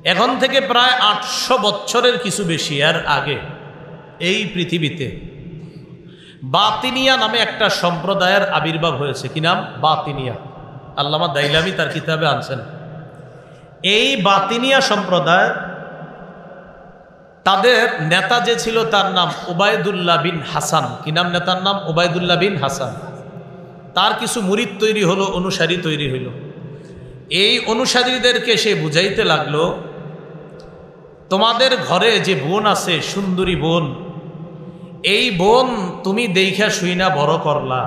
এখন থেকে প্রায় 800 বছরের কিছু বেশি এর আগে এই পৃথিবীতে বাতিনিয়া নামে একটা সম্প্রদায়ের আবির্ভাব হয়েছে। কি নাম? বাতিনিয়া। আল্লামা দাইলামি তার কিতাবে আনছেন। এই বাতিনিয়া সম্প্রদায়, তাদের নেতা যে ছিল তার নাম ওবায়দুল্লাহ বিন হাসান। কি নাম নেতার নাম? ওবায়দুল্লাহ বিন হাসান। তার কিছু মুরিদ তৈরি হলো, অনুসারী তৈরি হইল। এই অনুসারীদেরকে সে বুঝাইতে লাগলো, তোমাদের ঘরে যে বোন আছে, সুন্দরী বোন, এই বোন তুমি দেইখা শুইনা বড় করলা,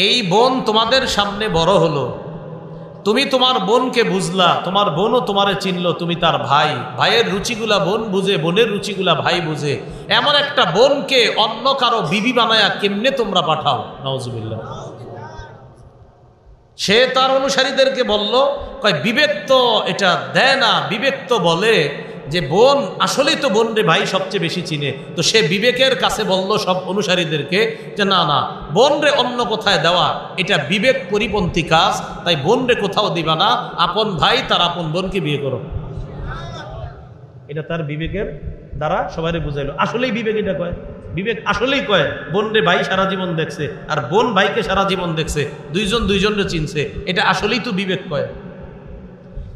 এই বোন তোমাদের সামনে বড় হলো, তুমি তোমার বোনকে বুঝলা, তোমার বোনও তোমারে চিনলো, তুমি তার ভাই, ভাইয়ের রুচিগুলা বোন বুঝে, বোনের রুচিগুলা ভাই বুঝে, এমন একটা বোনকে অন্য কারো বিবি বানায়া কেমনে তোমরা পাঠাও? নাউজুবিল্লাহ। সে তার অনুসারীদেরকে বলল, কয় বিবেক তো এটা দেয় না, বিবেক তো বলে যে বোন আসলেই তো বোন রে ভাই সবচেয়ে বেশি চিনে। তো সে বিবেকের কাছে বলল সব অনুসারীদেরকে যে না না, বোন রে অন্য কোথায় দেওয়া এটা বিবেক পরিপন্থী কাজ, তাই বোন রে কোথাও দিবা না, আপন ভাই তার আপন বোনকে বিয়ে করো। এটা তার বিবেকের দ্বারা সবাই বুঝাইলো। আসলেই বিবেক এটা কয়, বিবেক আসলেই কয় বোন রে ভাই সারা জীবন দেখছে, আর বোন ভাইকে সারা জীবন দেখছে, দুইজন দুইজনরে চিনছে, এটা আসলেই তো বিবেক কয়।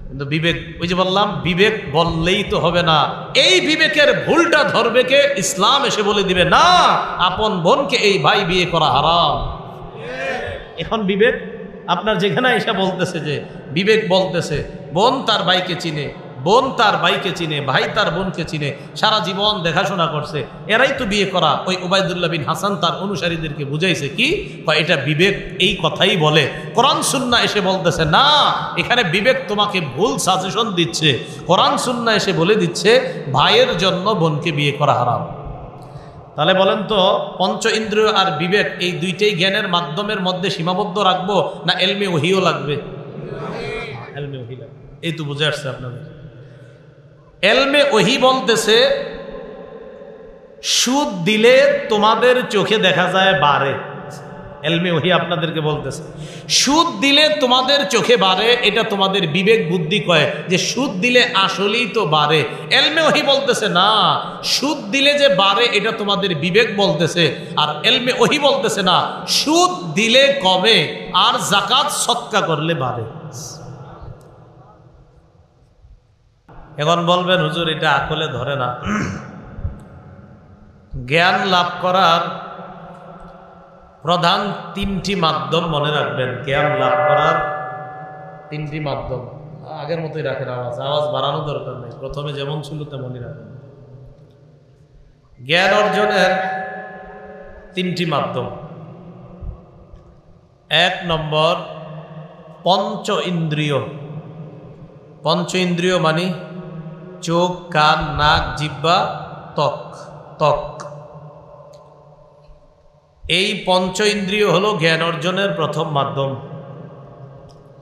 কিন্তু বিবেক, ওই যে বললাম, বিবেক বললেই তো হবে না, এই বিবেকের ভুলটা ধরবে কে? ইসলাম এসে বলে দিবে না, আপন বোনকে এই ভাই বিয়ে করা হারাম। এখন বিবেক আপনার যেখানে এসে বলতেছে যে বিবেক বলতেছে বোন তার ভাইকে চিনে, বোন তার ভাইকে চিনে, ভাই তার বোনকে চিনে, সারা জীবন দেখাশোনা করছে, এরাই তো বিয়ে করা। ওই ওবায়দুল্লাহ বিন হাসান তার অনুসারীদেরকে বুঝাইছে কি, এটা বিবেক এই কথাই বলে। কোরআন সুন্নাহ এসে বলতেছে না, এখানে বিবেক তোমাকে ভুল সাজেশন দিচ্ছে। কোরআন সুন্নাহ এসে বলে দিচ্ছে ভাইয়ের জন্য বোনকে বিয়ে করা হারাম। তাহলে বলেন তো, পঞ্চ ইন্দ্রিয় আর বিবেক এই দুইটাই জ্ঞানের মাধ্যমের মধ্যে সীমাবদ্ধ রাখবো, না এলমে ওহিও লাগবে? এলমে ওহি লাগবে। এই তো বুঝে আসছে আপনাদের। এলমে ওহি বলতেছে সুদ দিলে তোমাদের চোখে দেখা যায় বাড়ে। এলমে ওহি আপনাদেরকে বলতেছে সুদ দিলে তোমাদের চোখে বাড়ে, এটা তোমাদের বিবেক বুদ্ধি কয় যে সুদ দিলে আসলেই তো বাড়ে। এলমে ওহি বলতেছে না, সুদ দিলে যে বাড়ে এটা তোমাদের বিবেক বলতেছে, আর এলমে ওহি বলতেছে না, সুদ দিলে কমে আর যাকাত সদকা করলে বাড়ে। এখন বলবেন হুজুর এটা আকলে ধরে না। জ্ঞান লাভ করার প্রধান তিনটি মাধ্যম মনে রাখবেন। জ্ঞান লাভ করার তিনটি মাধ্যম, আগের মতোই রাখেন, আওয়াজ বাড়ানো দরকার নেই, প্রথমে যেমন ছিল তেমনই রাখেন। জ্ঞান অর্জনের তিনটি মাধ্যম। 1 নম্বর পঞ্চ ইন্দ্রিয়। পঞ্চ ইন্দ্রিয় মানে চোখ, কান, নাক, জিহ্বা, ত্বক। এই পঞ্চ ইন্দ্রিয় হলো জ্ঞান অর্জনের প্রথম মাধ্যম।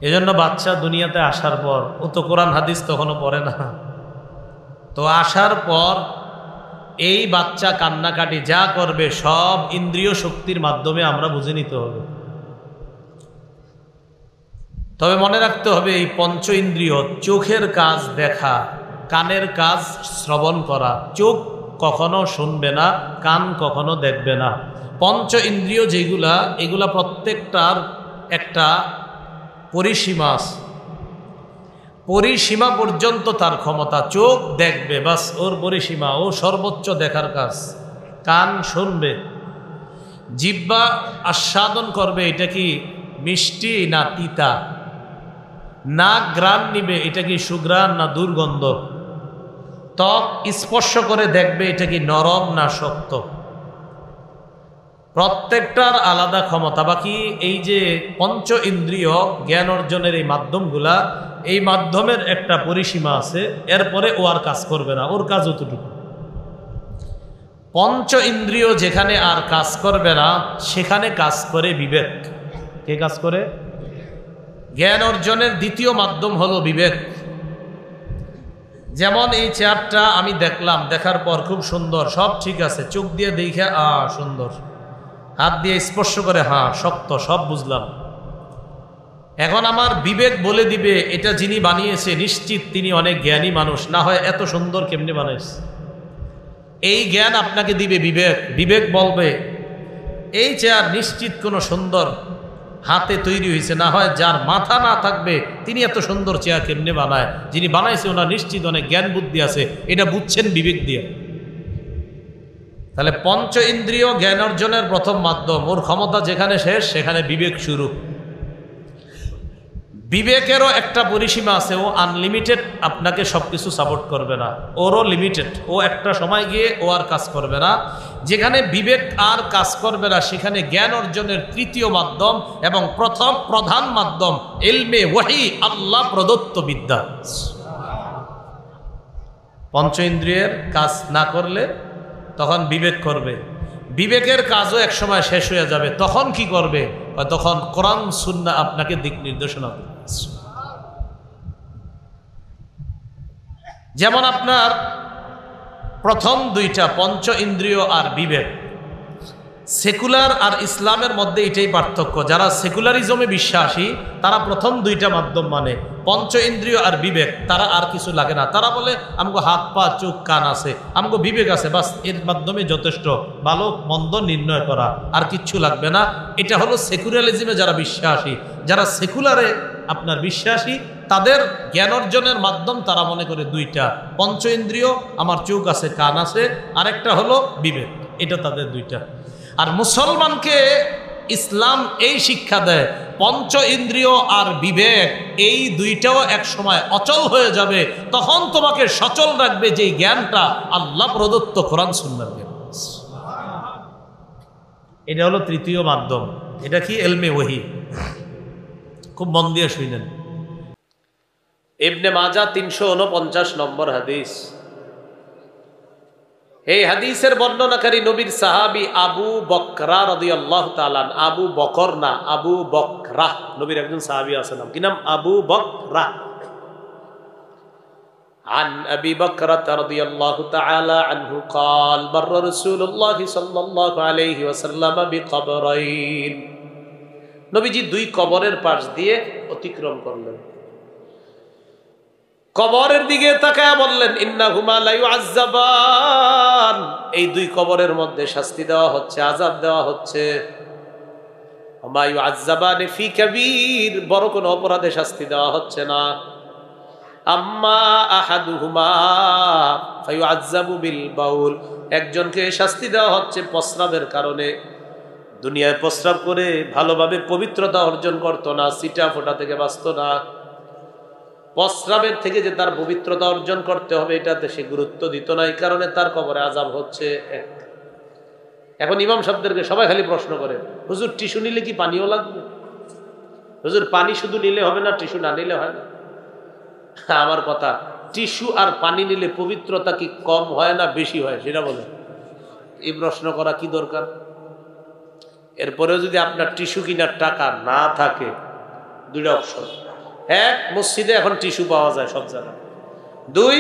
এজন্য বাচ্চা দুনিয়াতে আসার পর, ও তো কোরআন হাদিস তখনও পড়ে না, তো আসার পর এই বাচ্চা কান্নাকাটি যা করবে সব ইন্দ্রিয় শক্তির মাধ্যমে আমরা বুঝে নিতে হবে। তবে মনে রাখতে হবে এই পঞ্চ ইন্দ্রিয়, চোখের কাজ দেখা, কানের কাজ শ্রবণ করা, চোখ কখনো শুনবে না, কান কখনো দেখবে না। পঞ্চ ইন্দ্রিয় যেগুলা, এগুলা প্রত্যেকটার একটা পরিসীমা আছে, পরিসীমা পর্যন্ত তার ক্ষমতা। চোখ দেখবে, বাস ওর পরিসীমা, ও সর্বোচ্চ দেখার কাজ। কান শুনবে, জিহ্বা আস্বাদন করবে এটা কি মিষ্টি না তিতা, নাক ঘ্রাণ নিবে এটা কি সুঘ্রাণ না দুর্গন্ধ, ত্বক স্পর্শ করে দেখবে এটা কি নরম না শক্ত। প্রত্যেকটার আলাদা ক্ষমতা। বাকি এই যে পঞ্চ ইন্দ্রিয় জ্ঞান অর্জনের এই মাধ্যমগুলা, এই মাধ্যমের একটা পরিসীমা আছে, এরপরে ও আর কাজ করবে না, ওর কাজ অতটুকু। পঞ্চ ইন্দ্রিয় যেখানে আর কাজ করবে না সেখানে কাজ করে বিবেক। কে কাজ করে? জ্ঞান অর্জনের দ্বিতীয় মাধ্যম হলো বিবেক। যেমন এই চেয়ারটা আমি দেখলাম, দেখার পর খুব সুন্দর, সব ঠিক আছে, চোখ দিয়ে দেখে সুন্দর, হাত দিয়ে স্পর্শ করে শক্ত, সব বুঝলাম। এখন আমার বিবেক বলে দিবে এটা যিনি বানিয়েছে নিশ্চিত তিনি অনেক জ্ঞানী মানুষ, না হয় এত সুন্দর কেমনে বানাইছে। এই জ্ঞান আপনাকে দিবে বিবেক। বিবেক বলবে এই চেয়ার নিশ্চিত কোনো সুন্দর হাতে তৈরি হয়েছে, না হয় যার মাথা না থাকবে তিনি এত সুন্দর চেয়ার কেমনে বানায়। যিনি বানাইছে ওনার নিশ্চিত অনেক জ্ঞান বুদ্ধি আছে, এটা বুঝছেন বিবেক দিয়ে। তাহলে পঞ্চ ইন্দ্রিয় জ্ঞান অর্জনের প্রথম মাধ্যম। ওর ক্ষমতা যেখানে শেষ সেখানে বিবেক শুরু। বিবেকেরও একটা পরিসীমা আছে, ও আনলিমিটেড আপনাকে সবকিছু সাপোর্ট করবে না, ওরও লিমিটেড। ও একটা সময় গিয়ে ও আর কাজ করবে না। যেখানে বিবেক আর কাজ করবে না সেখানে জ্ঞান অর্জনের তৃতীয় মাধ্যম এবং প্রথম প্রধান মাধ্যম ইলমে ওয়াহি, আল্লাহ প্রদত্ত বিদ্যা। পঞ্চ ইন্দ্রিয়ের কাজ না করলে তখন বিবেক করবে। বিবেকের কাজও এক সময় শেষ হয়ে যাবে, তখন কি করবে? তখন কোরআন সুন্নাহ আপনাকে দিক নির্দেশনা দেবে। যেমন আপনার প্রথম দুইটা পঞ্চ ইন্দ্রিয় আর বিবেক, সেকুলার আর ইসলামের মধ্যে এটাই পার্থক্য। যারা সেকুলারিজমে বিশ্বাসী তারা প্রথম দুইটা মাধ্যম মানে পঞ্চ ইন্দ্রিয় আর বিবেক, তারা আর কিছু লাগে না। তারা বলে আমগো হাত পা চোখ কান আছে, আমগো বিবেক আছে, বাস এর মাধ্যমে যথেষ্ট ভালো মন্দ নির্ণয় করা, আর কিচ্ছু লাগবে না। এটা হলো সেকুলারিজমে যারা বিশ্বাসী। যারা সেকুলারে আপনার বিশ্বাসী তাদের জ্ঞান অর্জনের মাধ্যম তারা মনে করে দুইটা, পঞ্চ ইন্দ্রিয় আমার চোখ আছে কান আছে, আরেকটা হলো বিবেক, এটা তাদের দুইটা। আর মুসলমানকে ইসলাম এই শিক্ষা দেয় পঞ্চ ইন্দ্রিয় আর বিবেক এই দুইটাও এক সময় অচল হয়ে যাবে, তখন তোমাকে সচল রাখবে যেই জ্ঞানটা আল্লাহ প্রদত্ত কোরআন সুন্নাহর জ্ঞান। এটা হলো তৃতীয় মাধ্যম। এটা কি? ইলমে ওয়াহি। খুব মন দিয়ে শুনেন। ইবনে মাজাহ 349 নম্বর হাদিস। এই হাদিসের বর্ণনাকারী নবীর সাহাবী আবু বকরা রাদিয়াল্লাহু তাআলা। আবু বকর না, আবু বকরা। নবীর একজন সাহাবী আছে, নাম কি? নাম আবু বকরা। عن أبي بكرة رضي الله تعالى عنه قال مر رسول الله صلى الله عليه وسلم بقبرين। নবীজি দুই কবরের পাশ দিয়ে অতিক্রম করলেন। কবরের দিকে তাকায় বললেন ইন্নাহুমা লা ইউআজ্জাবান, এই দুই কবরের মধ্যে শাস্তি দেওয়া হচ্ছে, আযাব দেওয়া হচ্ছে। ওমা ইউআজ্জাবানি ফি কাবীর, বড় কোনো অপরাধে শাস্তি দেওয়া হচ্ছে না। আম্মা আহাদুহুমা ফায়ুআজ্জাবু বিল বাউল, একজনকে শাস্তি দেওয়া হচ্ছে প্রস্রাবের কারণে। দুনিয়ায় প্রস্রাব করে ভালোভাবে পবিত্রতা অর্জন করতো না, সিটা ফোটা থেকে বাঁচতো না। প্রস্রাবের থেকে যে তার পবিত্রতা অর্জন করতে হবে এটাতে সে গুরুত্ব দিত না, এই কারণে তার কবরে আযাব হচ্ছে। এখন ইমাম সাহেবদেরকে সবাই খালি প্রশ্ন করে, হুজুর টিস্যু নিলে কি পানিও লাগবে? হুজুর পানি শুধু নিলে হবে না, টিস্যু না নিলে হয় না? আমার কথা, টিস্যু আর পানি নিলে পবিত্রতা কি কম হয় না বেশি হয় সেটা বলে? এই প্রশ্ন করা কি দরকার? এরপরেও যদি আপনার টিস্যু কেনার টাকা না থাকে, দুইটা অপশন। এক, মসজিদে এখন টিস্যু পাওয়া যায় সব জায়গায়। দুই,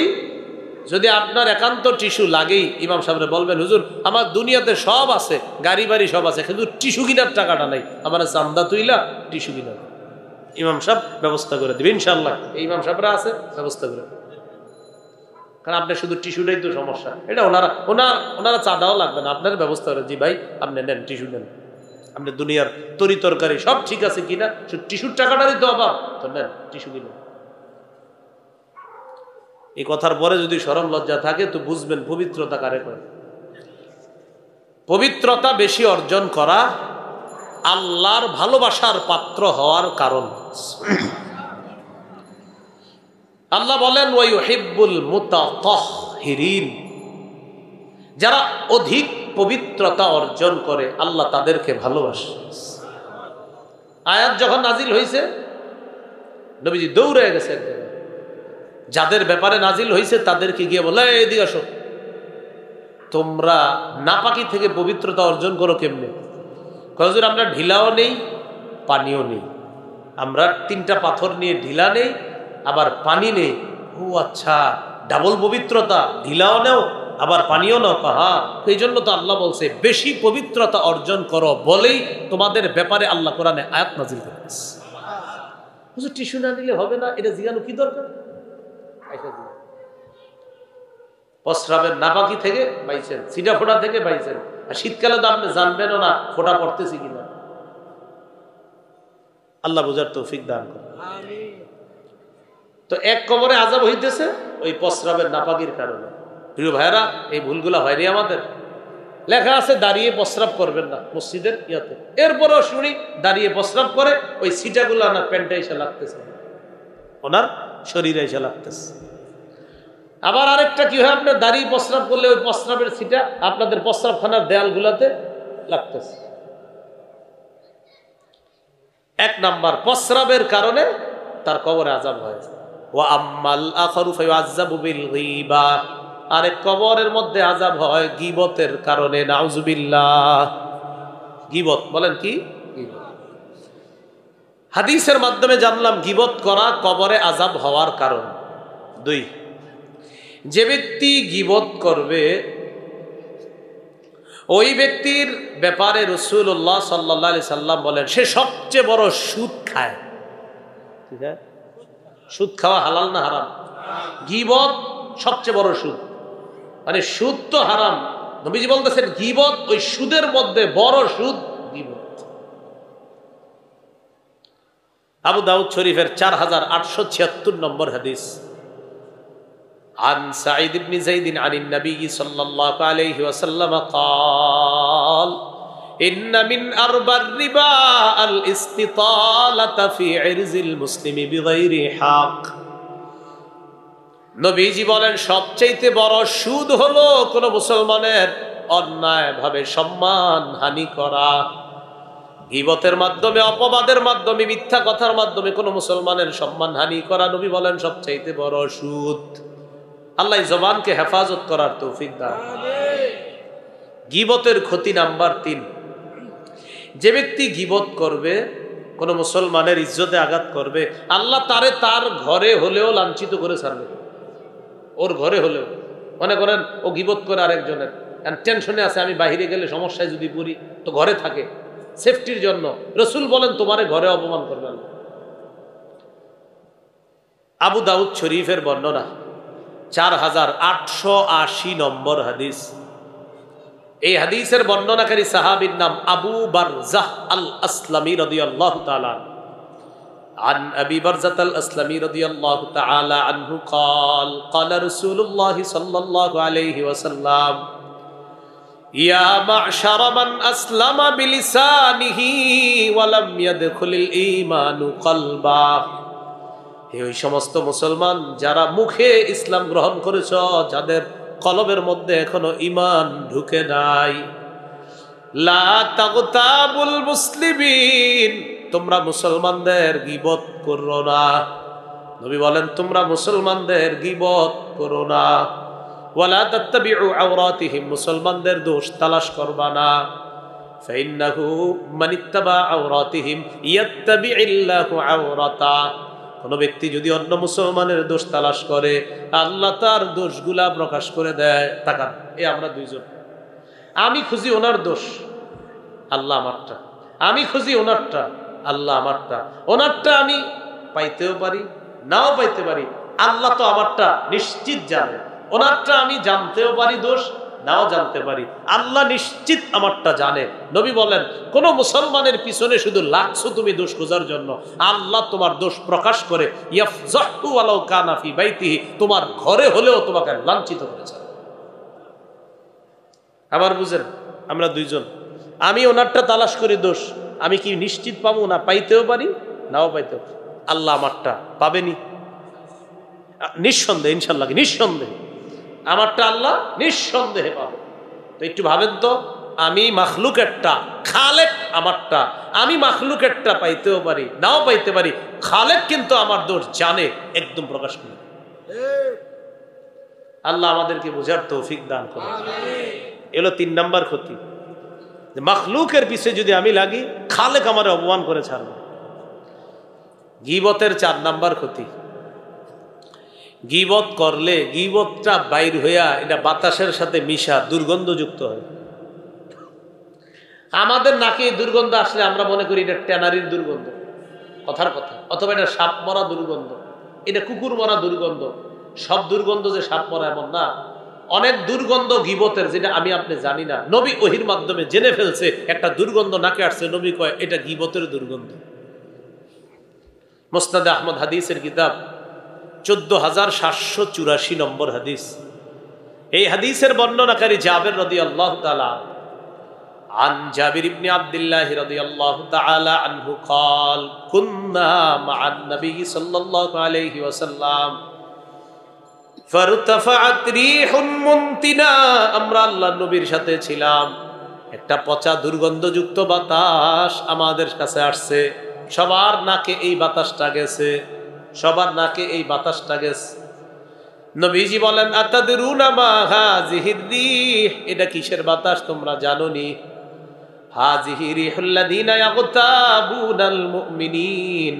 যদি আপনার একান্ত টিস্যু লাগেই, ইমাম সাহেবরে বলবেন হুজুর আমার দুনিয়াতে সব আছে, গাড়ি বাড়ি সব আছে, কিন্তু টিস্যু কেনার টাকাটা নাই, আমার চান্দা তুইলা টিস্যু কিনা। ইমাম সাহেব ব্যবস্থা করে দেবে ইনশাল্লাহ। এই ইমাম সাহেবরা আছে, ব্যবস্থা করে দেবে। কারণ আপনার শুধু টিস্যুটাই তো সমস্যা, এটা ওনারা চাঁদাও লাগবে না, আপনার ব্যবস্থা করে, জি ভাই আপনি নেন টিস্যু নেন, আপনি দুনিয়ার তরি তরকারি সব ঠিক আছে কিনা, শুধু টিস্যুর টাকাটারই তো অভাব, তো নেন টিস্যু কিনা। এই কথার পরে যদি শরম লজ্জা থাকে তো বুঝবেন পবিত্রতা কারে করে। পবিত্রতা বেশি অর্জন করা আল্লাহর ভালোবাসার পাত্র হওয়ার কারণ। আল্লাহ বলেন ওয়ায়ুহিব্বুল মুতাতাহহিরিন, যারা অধিক পবিত্রতা অর্জন করে আল্লাহ তাদেরকে ভালোবাসে। আয়াত যখন নাজিল হয়েছে নবীজি দৌড়ে গেছে, যাদের ব্যাপারে নাজিল হয়েছে তাদেরকে গিয়ে বলে এদিকে আসো, তোমরা নাপাকি থেকে পবিত্রতা অর্জন করো কেমনে? হুজুর আমরা ঢিলাও নেই পানিও নেই, আমরা 3টা পাথর নিয়ে ঢিলা নেই আবার পানি নেই। ও আচ্ছা, ডাবল পবিত্রতা, ঢিলাও নেও আবার পানিও নাও। হ্যাঁ, এই জন্য তো আল্লাহ বলছে বেশি পবিত্রতা অর্জন করো বলেই তোমাদের ব্যাপারে আল্লাহ কোরআনে আয়াত নাজিল করেছে। হুজুর টিস্যু না নিলে হবে না, এটা জিজ্ঞানো কি দরকার? প্রস্রাবের নাপাকি থেকে বাইছেন, সিটা ফোটা থেকে বাইছেন, আর শীতকালে তো আপনি জানবেনও না ফোটা পড়তেছি কিনা। আল্লাহ বুঝার তৌফিক দান করে। তো এক কবরে আযাব হইতেছে ওই প্রস্রাবের নাপাকির কারণে। প্রিয় ভাইরা, এই ভুলগুলা হয়নি আমাদের। লেখা আছে দাঁড়িয়ে প্রস্রাব করবেন না মসজিদের ইয়াতে, এরপরও শুনি দাঁড়িয়ে প্রস্রাব করে, ওই সিটাগুলা না প্যান্টে এসে লাগতেছে, ওনার শরীরে এসে লাগতেছে। আবার আরেকটা কি হয়, আপনার দাঁড়িয়ে প্রস্রাব করলে ওই প্রস্রাবের সিটা আপনাদের প্রস্রাবখানার দেয়ালগুলাতে লাগতেছে। এক নাম্বার, প্রস্রাবের কারণে তার কবরে আযাব হয়েছে। ওয়া আম্মাল আখারু ফায়ুআযাবু বিল গীবা, আরেক কবরের মধ্যে আযাব হয় গীবতের কারণে। নাউযুবিল্লাহ। গীবত বলেন কি? হাদিসের মাধ্যমে জানলাম গীবত করা কবরে আযাব হওয়ার কারণ। 2, যে ব্যক্তি গীবত করবে ওই ব্যক্তির ব্যাপারে রাসূলুল্লাহ সাল্লাল্লাহু আলাইহি সাল্লাম বলেন সে সবচেয়ে বড় সুদ খায়। ঠিক আছে, সুদ খাওয়া হালাল না হারাম? গীবত সবচেয়ে বড় সুদ, মানে সুদ তো হারাম, নবীজি বলতেছেন গীবত ওই সুদের মধ্যে বড় সুদ গীবত। আবু দাউদ শরীফের 4876 নম্বর হাদিস। عن سعيد بن زيد عن النبي صلى الله عليه وسلم قال إن من أربى الربا الاستطالة في عرض المسلم بغير حق। নবীজি বলেন সবচেয়ে বড় সুদ হলো কোন মুসলমানের অন্যায়ভাবে সম্মান হানি করা। গীবতের মাধ্যমে, অপবাদের মাধ্যমে, মিথ্যা কথার মাধ্যমে কোন মুসলমানের সম্মান হানি করা, নবী বলেন সবচেয়ে বড় সুদ। আল্লাহ জবানকে হেফাজত করার তৌফিক দান। গীবতের ক্ষতি নাম্বার 3, যে ব্যক্তি গীবত করবে, কোন মুসলমানের ইজ্জতে আঘাত করবে, আল্লাহ তারে তার ঘরে হলেও লাঞ্ছিত করে ছাড়বে। ওর ঘরে হলেও, মনে করেন ও গীবত করে আরেকজনের, টেনশনে আছে আমি বাহিরে গেলে সমস্যায় যদি পড়ি, তো ঘরে থাকে সেফটির জন্য। রাসূল বলেন তোমারে ঘরে অপমান করবে না। আবু দাউদ শরীফের বর্ণনা 4880 নম্বর হাদিস। এই হাদিসের বর্ণনাকারী সাহাবীর নাম আবু বারজাহ আল আসলামী রাদিয়াল্লাহু তাআলা। عن أبي برزة الأسلمي رضي الله تعالى عنه قال قال رسول الله صلى الله عليه وسلم يا معشر من أسلم بلسانه ولم يدخل الإيمان قلبه। ওই সমস্ত মুসলমান যারা মুখে ইসলাম গ্রহণ করেছ, যাদের কলবের মধ্যে এখনো ঈমান ঢুকে নাই। লা তাগতাবুল মুসলিমিন, তোমরা মুসলমানদের গীবত করো না। নবী বলেন তোমরা মুসলমানদের গীবত করো না। ওয়ালা তাত্তাবিউ আওরাতিহিম, মুসলমানদের দোষ তালাশ করবা না। ফাইন্নাহু মানিত্তাবা আওরাতিহিম ইয়াত্তাবিইল্লাহু আওরাতা, কোন ব্যক্তি যদি অন্য মুসলমানের দোষ তালাশ করে, আল্লাহ তার দোষগুলা প্রকাশ করে দেয়। তাকান, আমরা দুইজন, আমি খুঁজি ওনার দোষ, আল্লাহ আমারটা, আমি খুঁজি ওনারটা, আল্লাহ আমারটা। ওনারটা আমি পাইতেও পারি, নাও পাইতে পারি, আল্লাহ তো আমারটা নিশ্চিত জানে। ওনারটা আমি জানতেও পারি দোষ, নাও জানতে পারি, আল্লাহ নিশ্চিত আমারটা জানে। নবী বলেন কোন মুসলমানের পিছনে শুধু লাগছো তুমি দোষ খোঁজার জন্য, আল্লাহ তোমার দোষ প্রকাশ করে ইয়াফজাহু ওয়ালাউ কানা ফি বাইতিহি, তোমার ঘরে হলেও তোমাকে লাঞ্ছিত করেছে। আবার বুঝেন, আমরা দুইজন, আমি ওনারটা তালাশ করি দোষ, আমি কি নিশ্চিত পাবো? না, পাইতেও পারি, নাও পাইতেও। আল্লাহ আমারটা পাবেনি নিঃসন্দেহে, ইনশাল্লাহ নিঃসন্দেহে আমারটা আল্লাহ নিঃসন্দেহে পাবে। তো একটু ভাবেন তো, আমি মাখলুকেরটা, খালেক আমারটা, আমি মাখলুকেরটা পাইতেও পারি, নাও পাইতে পারি, খালেক কিন্তু আমার দোষ জানে, একদম প্রকাশ করে। আল্লাহ আমাদেরকে বোঝার তৌফিক দান করে। এলো 3 নাম্বার ক্ষতি, যে মাখলুকের পিছে যদি আমি লাগি, খালেক আমার অপমান করে ছাড়বে। গীবতের 4 নাম্বার ক্ষতি, গীবত করলে গীবতটা বাইর হইয়া এটা বাতাসের সাথে মিশা দুর্গন্ধযুক্ত হয়। আমাদের নাকে দুর্গন্ধ আসলে আমরা মনে করি এটা ট্যানারির দুর্গন্ধ, কথার কথা, অথবা এটা সাপ মরা দুর্গন্ধ, এটা কুকুর মরা দুর্গন্ধ। সব দুর্গন্ধ যে সাপ মরা এমন না, অনেক দুর্গন্ধ গীবতের যেটা আমি আপনি জানি না, নবী ওহির মাধ্যমে জেনে ফেলছে। একটা দুর্গন্ধ নাকে আসছে, নবী কয় এটা গীবতের দুর্গন্ধ। মুসনাদে আহমদ হাদিসের কিতাব 14,784 নম্বর হাদিস। এই হাদিসের বর্ণনাকারী জাবের রাদিয়াল্লাহু তাআলা عن جابر بن عبد الله رضي الله تعالى عنه قال كنا مع النبي صلى الله عليه وسلم فارتفعت ريح منتنا আমরা আল্লাহর নবীর সাথে ছিলাম, একটা পচা দুর্গন্ধযুক্ত বাতাস আমাদের কাছে আসছে। সবার নাকে এই বাতাসটা গেছে, সবার নাকে এই বাতাসটা গেছে। নবীজি বলেন আতাদরুনা মা হাযিহির রিহ, এটা কিসের বাতাস তোমরা জানোনি? হাযিহি রিহুল্লাযিনা ইয়াগতাবুনাল মুমিনিন,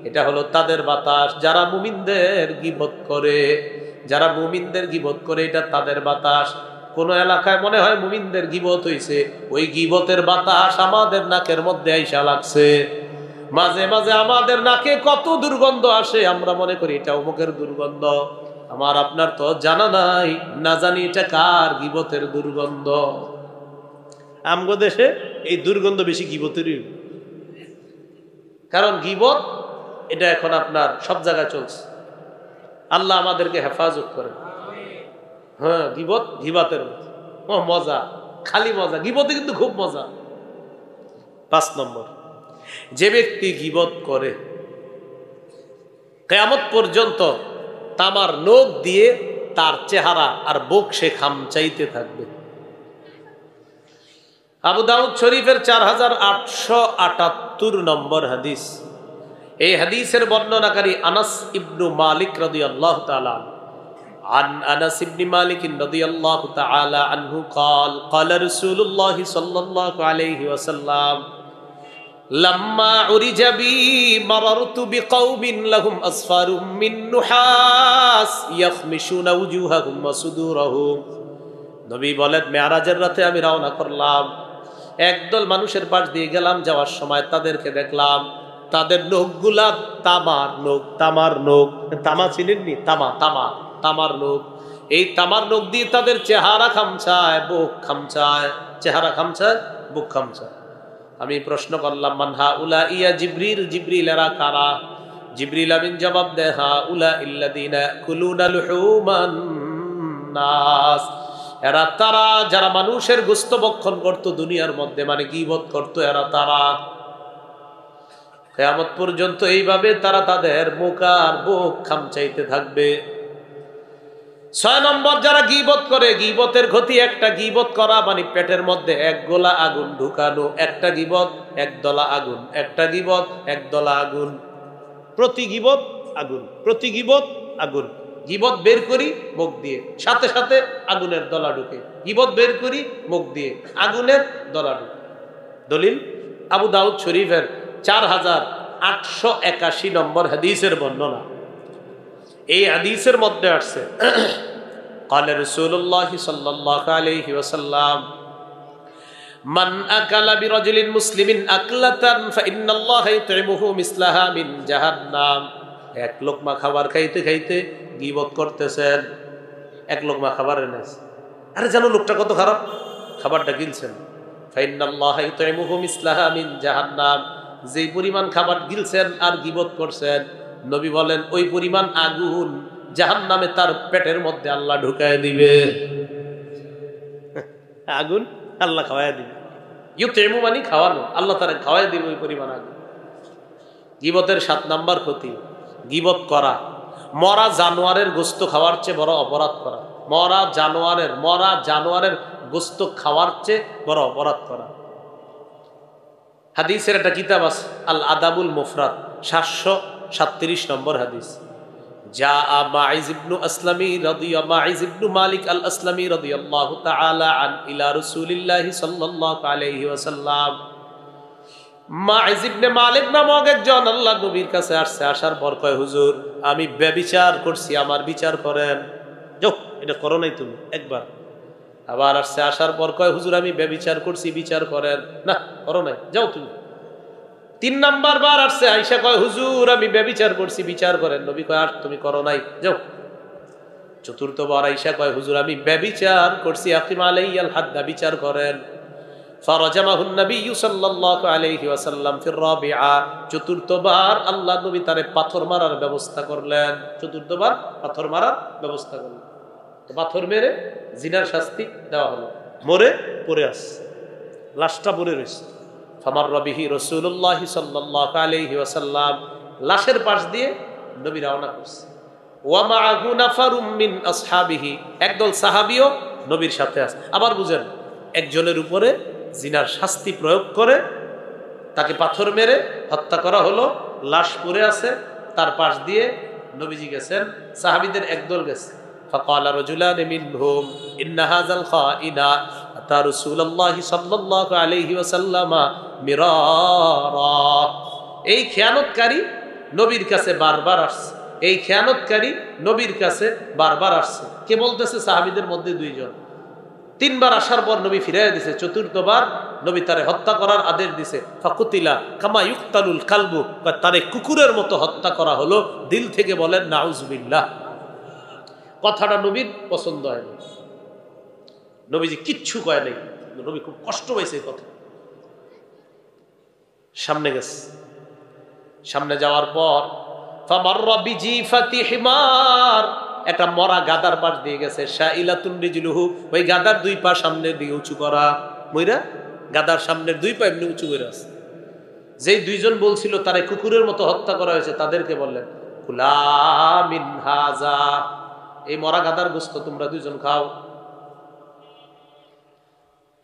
এটা হলো তাদের বাতাস যারা মুমিনদের গীবত করে, যারা মুমিনদের গীবত করে, এটা তাদের বাতাস। কোন এলাকায় মনে হয় মুমিনদের গীবত হইছে, ওই গীবতের বাতাস আমাদের নাকের মধ্যে আইসা লাগছে। মাঝে মাঝে আমাদের নাকে কত দুর্গন্ধ আসে, আমরা মনে করি এটা অমুকের দুর্গন্ধ। আমার আপনার তো জানা নাই, না জানি এটা কার গীবতের দুর্গন্ধ। আমগো দেশে এই দুর্গন্ধ বেশি গীবতেরই, কারণ গীবত এটা এখন আপনার সব জায়গায় চলছে। আল্লাহ আমাদেরকে হেফাজত করে। হ্যাঁ, গীবত গীবাতের মজা, খালি মজা, গীবতে কিন্তু খুব মজা। 5 নম্বর, যে ব্যক্তি গীবত করে কিয়ামত পর্যন্ত তামার নখ দিয়ে তার চেহারা আর বুক সে খামচাইতে থাকবে। আবু দাউদ শরীফের 4878 নম্বর হাদিস। এই হাদিসের বর্ণনাকারী আনাস ইবনু মালিক রাদিয়াল্লাহু তাআলা عن أنس بن مالك رضي الله تعالى عنه قال قال رسول الله صلى الله عليه وسلم لما عرج بي مررت بقوم لهم أصفار من نحاس يخمشون وجوههم وصدورهم। নবী বলেন মেরাজের রাতে আমি রওনা করলাম, একদল মানুষের পাশ দিয়ে গেলাম, যাওয়ার সময় তাদেরকে দেখলাম তাদের নখগুলা তামার নখ। তামার নখ, তামা চিনেননি? তামা তামা তামার নখ। এই তামার নখ দিয়ে তাদের চেহারা খামচায়, বুক খামচায়, চেহারা খামচায়, বুক খামচায়। আমি প্রশ্ন করলাম মানহা উলা ইয়া জিবরিল, জিবরিল এরা কারা? জিবরিল আমিন জবাব দেয় হা উলা ইল্লাযিনা কুলুনা লুহুমান নাস, এরা তারা যারা মানুষের গোশত ভক্ষণ করত দুনিয়ার মধ্যে, মানে গীবত করত, এরা তারা। কিয়ামত পর্যন্ত এইভাবে তারা তাদের মুখ আর বুক খামচাইতে থাকবে। 6 নম্বর, যারা গীবত করে, গীবতের ক্ষতি একটা, গীবত করা মানে পেটের মধ্যে এক গোলা আগুন ঢুকানো। একটা গীবত এক দলা আগুন, একটা গীবত এক দলা আগুন। প্রতি গীবত আগুন, প্রতি গীবত আগুন। গীবত বের করি মুখ দিয়ে, সাথে সাথে আগুনের দলা ঢুকে। গীবত বের করি মুখ দিয়ে, আগুনের দলা ঢুকে। দলিল আবু দাউদ শরীফের 4881 নম্বর হাদিসের বর্ণনা। এই হাদিসের মধ্যে আসছে قال رسول الله صلى الله عليه وسلم من أكل برجل مسلم أكلة فإن الله يطعمه مثلها من جهنم। এক লোকমা খাবার খাইতে খাইতে গীবত করতেছেন, এক লোকমা খাবার এনেছে, আরে জানো লোকটা কত খারাপ, খাবারটা গিলছেন। فإن الله يطعمه مثلها من جهنم, যেই পরিমাণ খাবার গিলছেন আর গীবত করছেন, নবী বলেন ওই পরিমাণ আগুন জাহান্নামে তার পেটের মধ্যে আল্লাহ ঢুকায় দিবে। আগুন আল্লাহ খাওয়ায় দিবে। ইউতিমু মানে খাওয়ানো, আল্লাহ তারা খাওয়ায় দিবে ওই পরিমাণ আগুন। গীবতের 7 নাম্বার ক্ষতি, গীবত করা মরা জানোয়ারের গোশত খাওয়ার চেয়ে বড় অপরাধ করা। মরা জানোয়ারের গোশত খাওয়ার চেয়ে বড় অপরাধ করা। হাদিসের একটা কিতাব আছে আল আদাবুল মুফরাদ, 737 নম্বর হাদিস। জাআ মাইজ ইবনু আসলামী মাইজ ইবনু মালিক আল আসলামী রাদিয়াল্লাহু তাআলা আন ইলা রাসূলিল্লাহি সাল্লাল্লাহু আলাইহি ওয়াসাল্লাম। মাইজ ইবনে মালিক নামক একজন আল্লাহর নবীর কাছে আসছে। আসার পর কয়, হুজুর আমি ব্যভিচার করছি, আমার বিচার করেন। যাও, এটা করো নাই তুমি একবার। আবার আসছে, আসার পর কয়, হুজুর আমি ব্যভিচার করছি, বিচার করেন। না করো নাই, যাও তুমি। 3 নাম্বার বার আসছে, আয়েশা কয় হুজুর আমি ব্যভিচার করছি, বিচার করেন। নবী কয় আর তুমি করো নাই, যাও। চতুর্থবার আয়েশা কয় হুজুর আমি ব্যভিচার করছি, আকিম আলাইয়াল হাদ্দা, বিচার করেন। ফারাজামাহুন নবী সাল্লাল্লাহু আলাইহি ওয়াসাল্লাম ফির রাবিআ, চতুর্থবার আল্লাহ নবী তারে পাথর মারার ব্যবস্থা করলেন। চতুর্থবার পাথর মারার ব্যবস্থা করলেন। তো পাথর মেরে জিনার শাস্তি দেওয়া হলো। মরে পড়ে আসছে, লাশটা পড়ে রয়েছে। ফামাররা বিহি রাসূলুল্লাহ সাল্লাল্লাহু আলাইহি ওয়াসাল্লাম, লাশের পাশ দিয়ে নবী রওনা করছে। ওয়া মাআহু নাফারুম মিন আসহাবিহি, একদল সাহাবীও নবীর সাথে আছে। আবার বুঝেন, একজনের উপরে জিনার শাস্তি প্রয়োগ করে তাকে পাথর মেরে হত্যা করা হলো, লাশ পড়ে আছে, তার পাশ দিয়ে নবীজি গেছেন, সাহাবীদের একদল গেছে। ফাকালা রাজুলান মিনহুম ইন্না হাযাল খাইনা আতা রাসূলুল্লাহি সাল্লাল্লাহু আলাইহি ওয়াসাল্লাম মিরারা, এই খেয়ানতকারী নবীর কাছে বারবার আসছে, এই খেয়ানতকারী নবীর কাছে বারবার আসছে। কে বলতেছে? সাহাবীদের মধ্যে 2 জন। 3 বার আসার পর নবী ফিরাইয়া দিছে, চতুর্থবার নবী তারে হত্যা করার আদেশ দিছে। ফাকুতিলা কামা ইউক্তালুল কালবু, তারে কুকুরের মতো হত্যা করা হলো। দিল থেকে বলেন নাউজুবিল্লাহ। কথাটা নবীর পছন্দ হয়নি, নবীজি কিচ্ছু কয় নাই, নবী খুব কষ্ট পাইছে এই কথা। সামনে গেছে, সামনে যাওয়ার পর ফামাররা বিজিফাতি হিমার, একটা মরা গাদার পাশ দিয়ে গেছে। শাইলাতুন রিজলুহু, ওই গাদার 2 পা সামনের দিকে উঁচু করা, মইরা গাদার সামনের 2 পা এমনি উঁচু করে আছে। যেই 2 জন বলছিল তারে কুকুরের মতো হত্যা করা হয়েছে, তাদেরকে বললেন কুলা মিন হাযা, এই মরা গাদার গোশত তোমরা 2 জন খাও।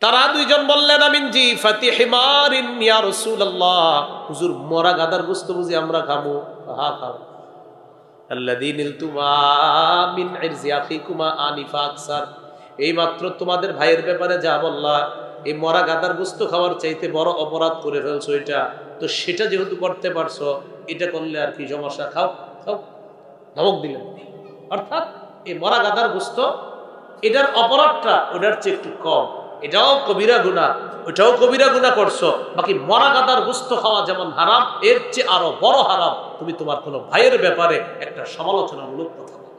তারা 2 জন বললেন আমিন জিফাতি হিমারিন ইয়া রাসূলুল্লাহ, হুজুর মরা গাদার গোশত বুঝি আমরা খাবো? হ্যাঁ খাও। আল্লাযী নিলতুমা মিন ইরজি আখিকুমা আনিফা আকসার, এই মাত্র তোমাদের ভাইয়ের ব্যাপারে যা বললা, এই মরা গাদার গোশত খাওয়ার চাইতে বড় অপরাধ করে ফেলছো এটা, তো সেটা যেহেতু করতে পারছো, এটা করলে আর কি সমস্যা, খাও খাও, ধমক দিলেন। অর্থাৎ এই মরা গাদার গোশত, এটার অপরাধটা ওটার চেয়ে একটু কম, এটাও কবিরা গুনাহ, ওটাও কবিরা গুনাহ করছো, বাকি মরা গাদার গোশত খাওয়া যেমন হারাম, এর চেয়ে আরো বড় হারাম তুমি তোমার কোনো ভাইয়ের ব্যাপারে একটা সমালোচনামূলক কথা বলো।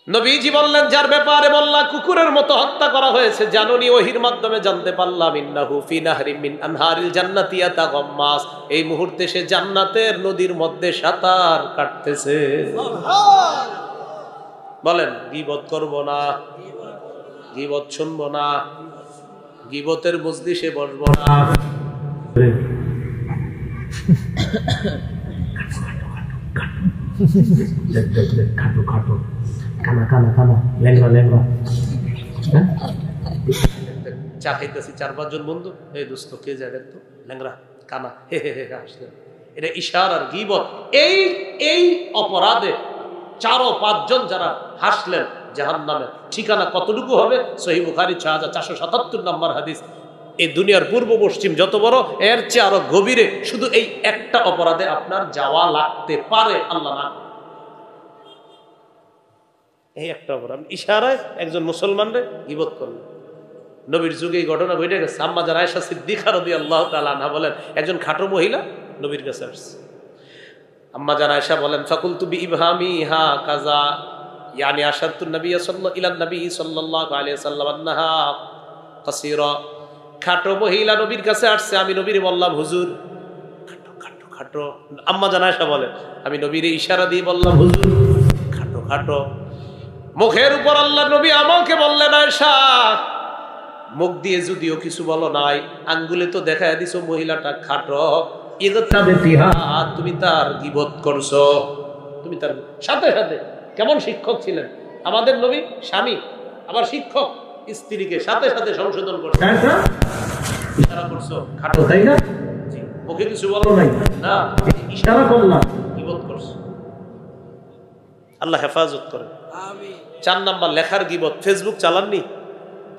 নবীজি বললেন যার ব্যাপারে বললা কুকুরের মতো হত্যা করা হয়েছে, জানুনি ওহির মাধ্যমে জানতে পারলাম ইন্নাহু ফি নাহরিম মিন আনহারিল জান্নাতি ইয়াতাগাম্মাস, এই মুহূর্তে সে জান্নাতের নদীর মধ্যে সাঁতার কাটতেছে। বলেন গীবত করব না, গীবত শুনবো না, গীবতের মজলিসে বসবো না। খাটো খাটো কানা কানা কানা ল্যাংরা ল্যাংরা, চা খাইতেছি 4-5 জন বন্ধু, এই দোস্ত কে যায় দেখতো, ল্যাংরা কানা, হে হে হে হাসলেন। এটা ইশারার গীবত। এই এই অপরাধে 4-5 জন যারা হাসলেন, জাহান্নামের ঠিকানা কতটুকু হবে? সহিহ বুখারী 6477 নম্বর হাদিস। এই দুনিয়ার পূর্ব পশ্চিম যত বড়, এর চেয়ে আরো গভীরে শুধু এই একটা অপরাধে আপনার যাওয়া লাগতে পারে, আল্লাহ না। এই একটা অপরাধ, ইশারায় একজন মুসলমানরে গীবত করলেন। নবীর যুগে এই ঘটনা ঘটে গেছে। আম্মা জান আয়েশা সিদ্দিকা রাদিয়াল্লাহু তাআলা আনহা বলেন, একজন খাটো মহিলা নবীর কাছে আসছে। আম্মা জান আয়েশা বলেন ফাকুলতু বিইবহামি হা কাজা, ইয়ানি আশারতুন নবী সাল্লাল্লাহু ইলা নবী সাল্লাল্লাহু আলাইহি ওয়াসাল্লাম আন্নাহা কাসীরা। খাটো মহিলা নবীর কাছে আসছে, আমি নবীরে বললাম হুজুর খাটো খাটো খাটো। আম্মা জান আয়েশা বলেন আমি নবীরে ইশারা দিয়ে বললাম হুজুর খাটো খাটো। মুখের উপর আল্লাহ নবী আমাকে বললেন আয়েশা, মুখ দিয়ে যদিও কিছু বলো নাই, আঙ্গুলে তো দেখায় দিছো মহিলাটা খাটো, তুমি তার গীবত করছো। তুমি তার সাথে সাথে, কেমন শিক্ষক ছিলেন আমাদের নবী, স্বামী আবার শিক্ষক, স্ত্রীকে সাথে সাথে সংশোধন করছো, ইশারা করছো খাটো, তাই না? মুখে কিছু বলো নাই, না ইশারা করলাম, গীবত করছো। আল্লাহ হেফাজত করে। 4 নাম্বার লেখার গীবত। ফেসবুক চালাননি?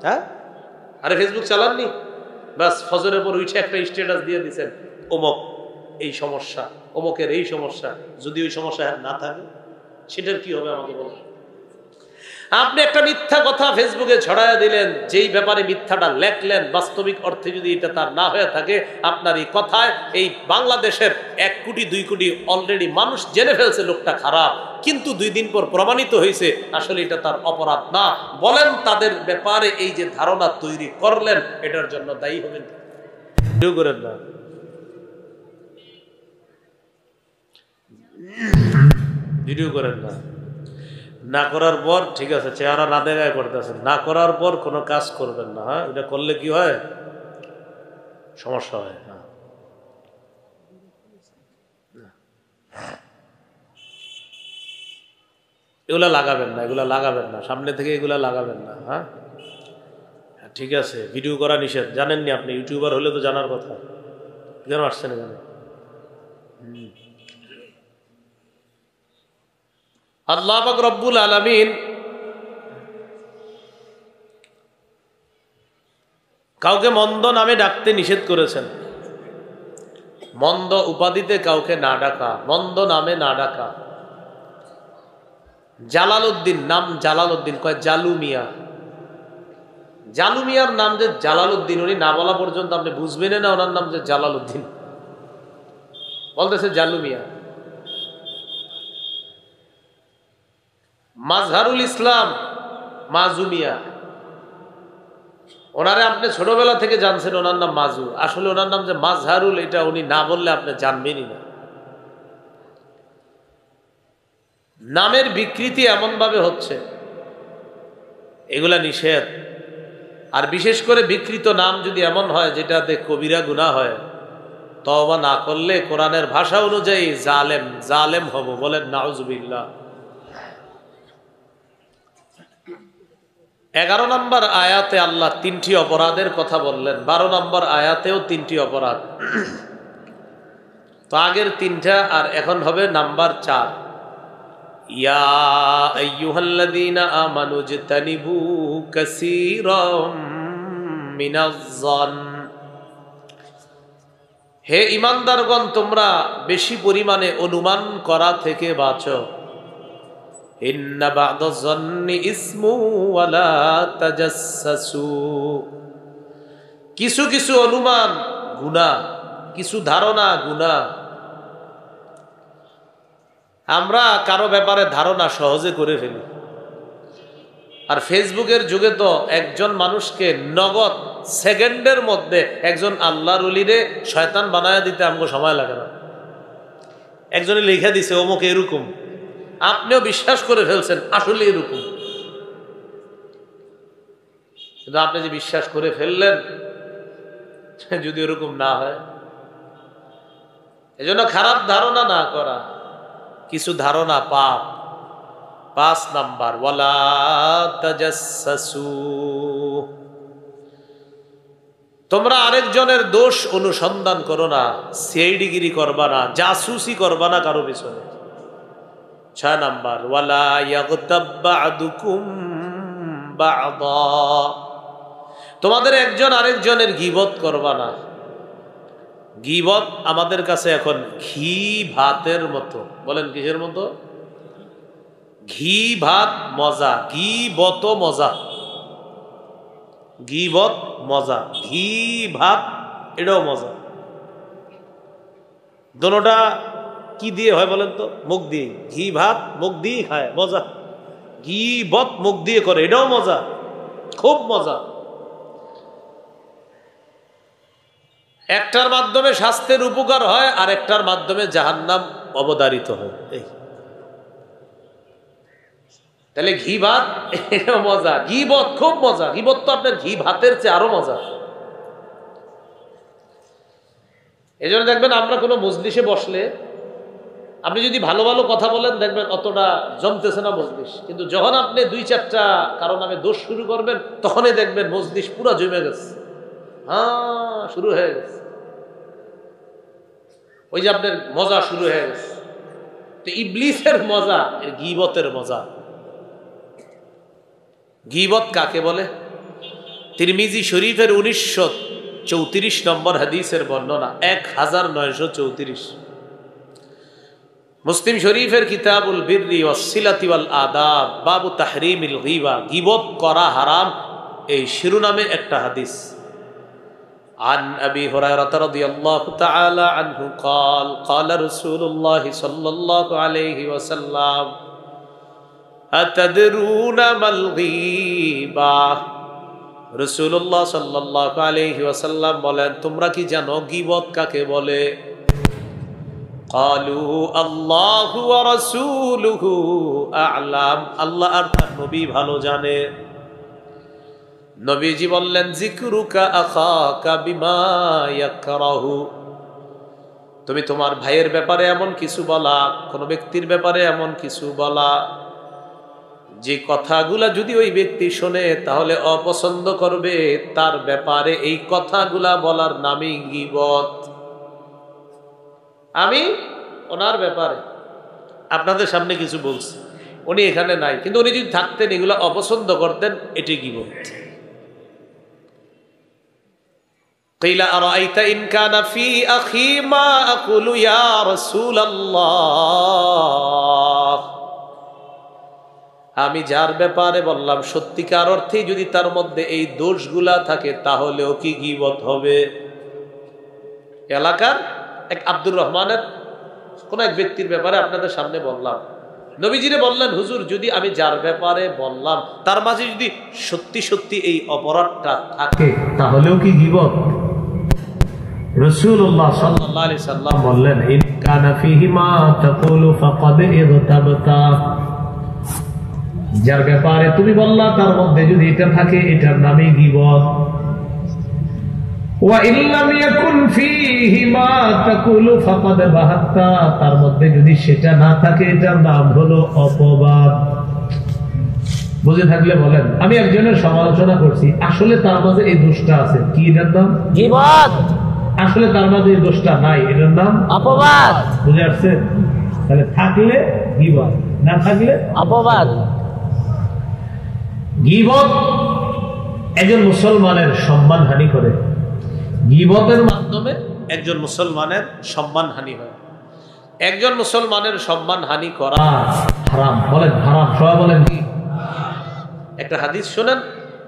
হ্যাঁ, আরে ফেসবুক চালাননি? বাস ফজরের পর উঠে একটা স্ট্যাটাস দিয়ে দিচ্ছেন অমুক এই সমস্যা, অমুকের এই সমস্যা। যদি ওই সমস্যা না থাকে সেটার কি হবে আমাকে বলো। আপনি একটা মিথ্যা কথা ফেসবুকে ছড়াইয়া দিলেন, যেই ব্যাপারে মিথ্যাটা লেখলেন বাস্তবিক অর্থে যদি এটা তার না হয়ে থাকে, আপনার এই কথায় এই বাংলাদেশের 1 কোটি 2 কোটি অলরেডি মানুষ জেনে ফেলছে লোকটা খারাপ, কিন্তু 2 দিন পর প্রমাণিত হয়েছে আসলে এটা তার অপরাধ না। বলেন তাদের ব্যাপারে এই যে ধারণা তৈরি করলেন এটার জন্য দায়ী হবেন? ভিডিও করেন না, ভিডিও করেন না। না করার পর ঠিক আছে চেহারা না দেখায় করতেছেন, না করার পর কোনো কাজ করবেন না। হ্যাঁ, এটা করলে কি হয়? সমস্যা হয়। হ্যাঁ, এগুলা লাগাবেন না, এগুলা লাগাবেন না, সামনে থেকে এগুলা লাগাবেন না। হ্যাঁ, ঠিক আছে, ভিডিও করা নিষেধ। জানেননি আপনি? ইউটিউবার হলে তো জানার কথা, কেন আসছেন এখানে? আল্লাহ পাক রব্বুল আলামিন কাউকে মন্দ নামে ডাকতে নিষেধ করেছেন। মন্দ উপাধিতে কাউকে না ডাকা, মন্দ নামে না ডাকা। জালালউদ্দিন, নাম জালালউদ্দিন, কয় জালু মিয়া। জালু মিয়ার নাম যে জালালউদ্দিন, উনি না বলা পর্যন্ত আপনি বুঝবেন না ওনার নাম যে জালালউদ্দিন, বলতেছে জালু মিয়া। মাজহারুল ইসলাম মাজু মিয়া, ওনারে আপনি ছোটবেলা থেকে জানছেন ওনার নাম মাজু, আসলে ওনার নাম যে মাজহারুল, এটা উনি না বললে আপনি জানবেনই না। নামের বিকৃতি এমন ভাবে হচ্ছে, এগুলা নিষেধ। আর বিশেষ করে বিকৃত নাম যদি এমন হয় যেটাতে কবিরা গুনাহ হয়, তওবা না করলে কোরআনের ভাষা অনুযায়ী জালেম, জালেম হব। বলেন নাউজুবিল্লাহ। 11 নম্বর আয়াতে আল্লাহ 3টি অপরাধের কথা বললেন, 12 নম্বর আয়াতেও 3টি অপরাধ। তো আগের 3টা আর এখন হবে নাম্বার 4। ইয়া আইয়ুহাল্লাযীনা আমানু ইজতানিবু কাসীরাম মিনাজ-যন, হে ঈমানদারগণ তোমরা বেশি পরিমাণে অনুমান করা থেকে বাঁচো। ইন্না বা'দাজ-যন্নি ইসমু ওয়া লা তাজাসসু, কিছু কিছু অনুমান গুনাহ, কিছু ধারণা গুনাহ। আমরা কারো ব্যাপারে ধারণা সহজে করে ফেলি। আর ফেসবুকের যুগে তো একজন মানুষকে নগদ সেকেন্ডের মধ্যে একজন আল্লাহর ওলিরে শয়তান বানায়া দিতে আমাকে সময় লাগে না। একজনে লিখে দিছে অমুক এরকম, আপনিও বিশ্বাস করে ফেলছেন আসলে এরকম, কিন্তু আপনি যে বিশ্বাস করে ফেললেন যদি এরকম না হয়। এজন্য খারাপ ধারণা না করা, কিছু ধারণা পাপ। 5 নাম্বার ওয়ালা তাজাসসু, তোমরা আরেকজনের দোষ অনুসন্ধান করো না, সিআইডিগিরি করবা না, জাসুসি করবা না কারো পিছনে। 6 নাম্বার ওয়ালা ইয়াগতাব বা'দুকুম বা'দা, তোমাদের একজন আরেকজনের গীবত করবা না। গীবত আমাদের কাছে এখন ঘি ভাতের মতো। বলেন কিসের মতো? ঘি ভাত মজা, গীবত মজা, গীবত মজা, ঘি ভাত এটাও মজা। দোনোটা কি দিয়ে হয় বলেন তো? মুখ দিয়ে। ঘি ভাত মুখ দিয়ে খায়, মজা। গীবত মুখ দিয়ে করে, এটাও মজা, খুব মজা। একটার মাধ্যমে স্বাস্থ্যের উপকার হয়, আর একটার মাধ্যমে জাহান্নাম অবধারিত হয়। এই তাহলে ঘি ভাত এটাও মজা, গীবত খুব মজা। গীবত তো আপনার ঘি ভাতের চেয়ে আরো মজা। এই জন্য দেখবেন আমরা কোনো মজলিসে বসলে আপনি যদি ভালো ভালো কথা বলেন দেখবেন অতটা জমতেছে না মজলিস, কিন্তু যখন আপনি 2-4টা কারো নামে দোষ শুরু করবেন তখনই দেখবেন মজলিস পুরো জমে গেছে। হ্যাঁ, শুরু হয়ে গেছে, ওই যে আপনার মজা শুরু হয়ে গেছে। তো ইবলিসের মজা, গীবতের মজা। গীবত কাকে বলে? তিরমিজি শরীফের 1934 নম্বর হাদিসের বর্ণনা, 1934। মুসলিম শরীফের কিতাবুল বিররি ওয়াসসিলাতি ওয়াল আদাব বাবু তাহরিমিল গীবা, গীবত করা হারাম, এই শিরোনামে একটা হাদিস। عن أبي هريرة رضي الله تعالى عنه قال قال رسول الله صلى الله عليه وسلم أتدرون ما الغيبة রাসূলুল্লাহ সাল্লাল্লাহু আলাইহি ওয়াসাল্লাম বলেন, তোমরা কি জানো গীবত কাকে বলে? ক্বালু আল্লাহু ওয়া রাসূলুহু আ'লাম, আল্লাহ আর তার নবী ভালো জানে। নবীজি বললেন, যিকরুকা আখাকা বিমা ইয়াকরাহু, তুমি তোমার ভাইয়ের ব্যাপারে এমন কিছু বলা, কোন ব্যক্তির ব্যাপারে এমন কিছু বলা যে কথাগুলা যদি ওই ব্যক্তি শোনে তাহলে অপছন্দ করবে, তার ব্যাপারে এই কথাগুলা বলার নামই গীবত। আমি ওনার ব্যাপারে আপনাদের সামনে কিছু বলছি, উনি এখানে নাই, কিন্তু উনি যদি থাকতেন এগুলা অপছন্দ করতেন, এটি গীবত। কিলা আরাইতা ইন কানা ফি আখি মা আকুলু ইয়া রাসূলুল্লাহ, আমি যার ব্যাপারে বললাম সত্যিকার অর্থে যদি তার মধ্যে এই দোষগুলা থাকে তাহলেও কি গীবত হবে? এলাকার এক আব্দুর রহমানের কোন এক ব্যক্তির ব্যাপারে আপনাদের সামনে বললাম, নবীজিরে বললেন, হুজুর যদি আমি যার ব্যাপারে বললাম তার মাঝে যদি সত্যি সত্যি এই অপরাধটা থাকে তাহলেও কি গীবত? রাসূলুল্লাহ সাল্লাল্লাহু আলাইহি সাল্লাম বললেন, ইন কানা ফীহি মা তাকুলু ফাকাদ ইগতাবতা, যার ব্যাপারে তুমি বললা তার মধ্যে যদি এটা থাকে এটার নামই গীবত। ওয়া ইন লাম ইয়াকুন ফীহি মা তাকুলু ফাকাদ বাহাত্তা, তার মধ্যে যদি সেটা না থাকে এটার নাম হলো অপবাদ। বুঝে থাকলে বলেন, আমি একজনের সমালোচনা করছি, আসলে তার মাঝে এই দোষটা আছে, কি এটার নাম? গীবত। আসলে তার মাঝে এই দোষটা নাই, এটার নাম অপবাদ। বুঝে আসছে? তাহলে থাকলে গীবত, না থাকলে অপবাদ। গীবত একজন মুসলমানের সম্মান হানি করে, গীবতের মাধ্যমে একজন মুসলমানের সম্মান হানি হয়। একজন মুসলমানের সম্মান হানি করা হারাম। বলেন হারাম, সবাই বলেন কি? একটা হাদিস শোনেন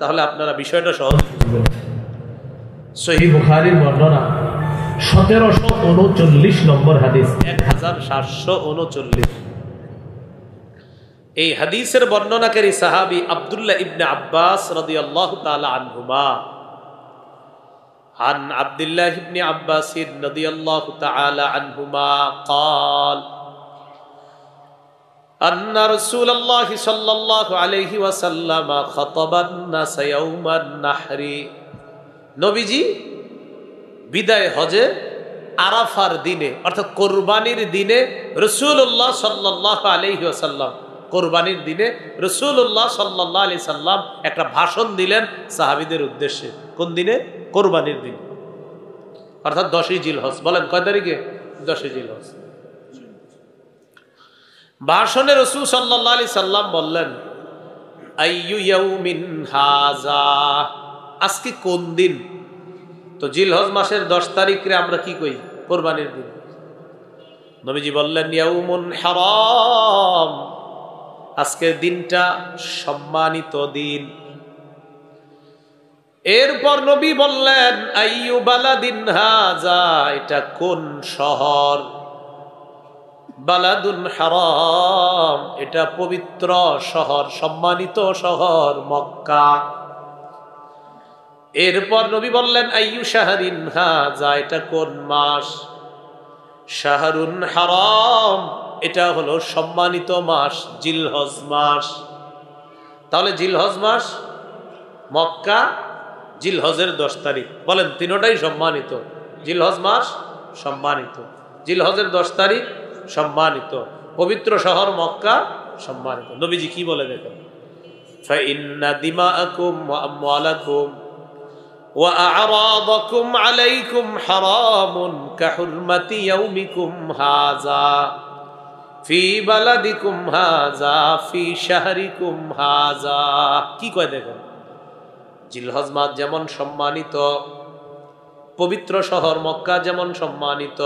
তাহলে আপনারা বিষয়টা সহজ বুঝবেন। সহিহ বুখারীর বর্ণনা 1739 নম্বর হাদিস, 1739। এই হাদিসের বর্ণনাকারী সাহাবী আব্দুল্লাহ ইবনে আব্বাস রাদিয়াল্লাহু তাআলা আনহুমা। عن عبد الله بن عباس رضي الله تعالى عنهما قال أن رسول الله صلى الله عليه وسلم خطب الناس يوم النحر, নবীজি বিদায় হজে আরাফার দিনে অর্থাৎ কোরবানির দিনে রাসূলুল্লাহ সাল্লাল্লাহু আলাইহি ওয়াসাল্লাম, কোরবানির দিনে রাসূলুল্লাহ সাল্লাল্লাহু আলাইহি সাল্লাম একটা ভাষণ দিলেন সাহাবীদের উদ্দেশ্যে। কোন দিনে? কোরবানির দিন, অর্থাৎ 10ই জিলহজ। বলেন কয় তারিখে? 10ই জিলহজ। ভাষণে রাসূল সাল্লাল্লাহু আলাইহি সাল্লাম বললেন, আইয়ু ইয়াউমিন হাযা, আজকে কোন দিন? তো জিলহজ মাসের 10 তারিখে আমরা কি কই? কোরবানির দিন। নবীজি বললেন, ইয়াউমুন হারাম, আজকের দিনটা সম্মানিত দিন। এরপর নবী বললেন, আইয়ু বালাদিন হাযা, এটা কোন শহর? বালাদুন হারাম, এটা পবিত্র শহর, সম্মানিত শহর মক্কা। এরপর নবী বললেন, আইয়ু শাহরিন হাযা, এটা কোন মাস? শাহরুন হারাম, এটা হলো সম্মানিত মাস, জিলহজ মাস। তাহলে জিলহজ মাস, মক্কা, জিলহজের 10 তারিখ। বলেন তিনটাই সম্মানিত। জিলহজ মাস সম্মানিত, জিলহজের 10 তারিখ সম্মানিত, পবিত্র শহর মক্কা সম্মানিত। নবীজি কি বলে দেখেন, ফাইন্না দিমাআকুম ওয়া আমওয়ালাকুম ওয়া আ'রাদাকুম আলাইকুম হারামুন কাহুরমাতি ইয়াউমিকুম হাযা ফি বালাদিকুম হাযা ফি শাহরিকুম হাযা। কি কয় দেখেন, জিলহজ মাস যেমন সম্মানিত, পবিত্র শহর মক্কা যেমন সম্মানিত,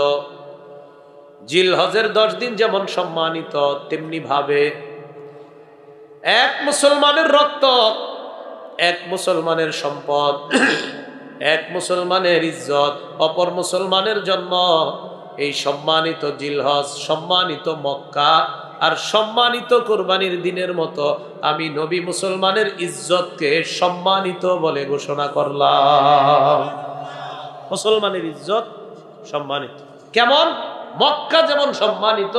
জিলহজের 10 দিন যেমন সম্মানিত, তেমনি ভাবে এক মুসলমানের রক্ত, এক মুসলমানের সম্পদ, এক মুসলমানের ইজ্জত, অপর মুসলমানের জন্ম, এই সম্মানিত জিলহজ, সম্মানিত মক্কা আর সম্মানিত কোরবানির দিনের মতো আমি নবী মুসলমানের ইজ্জতকে সম্মানিত বলে ঘোষণা করলাম। মুসলমানের ইজ্জত সম্মানিত কেমন? মক্কা যেমন সম্মানিত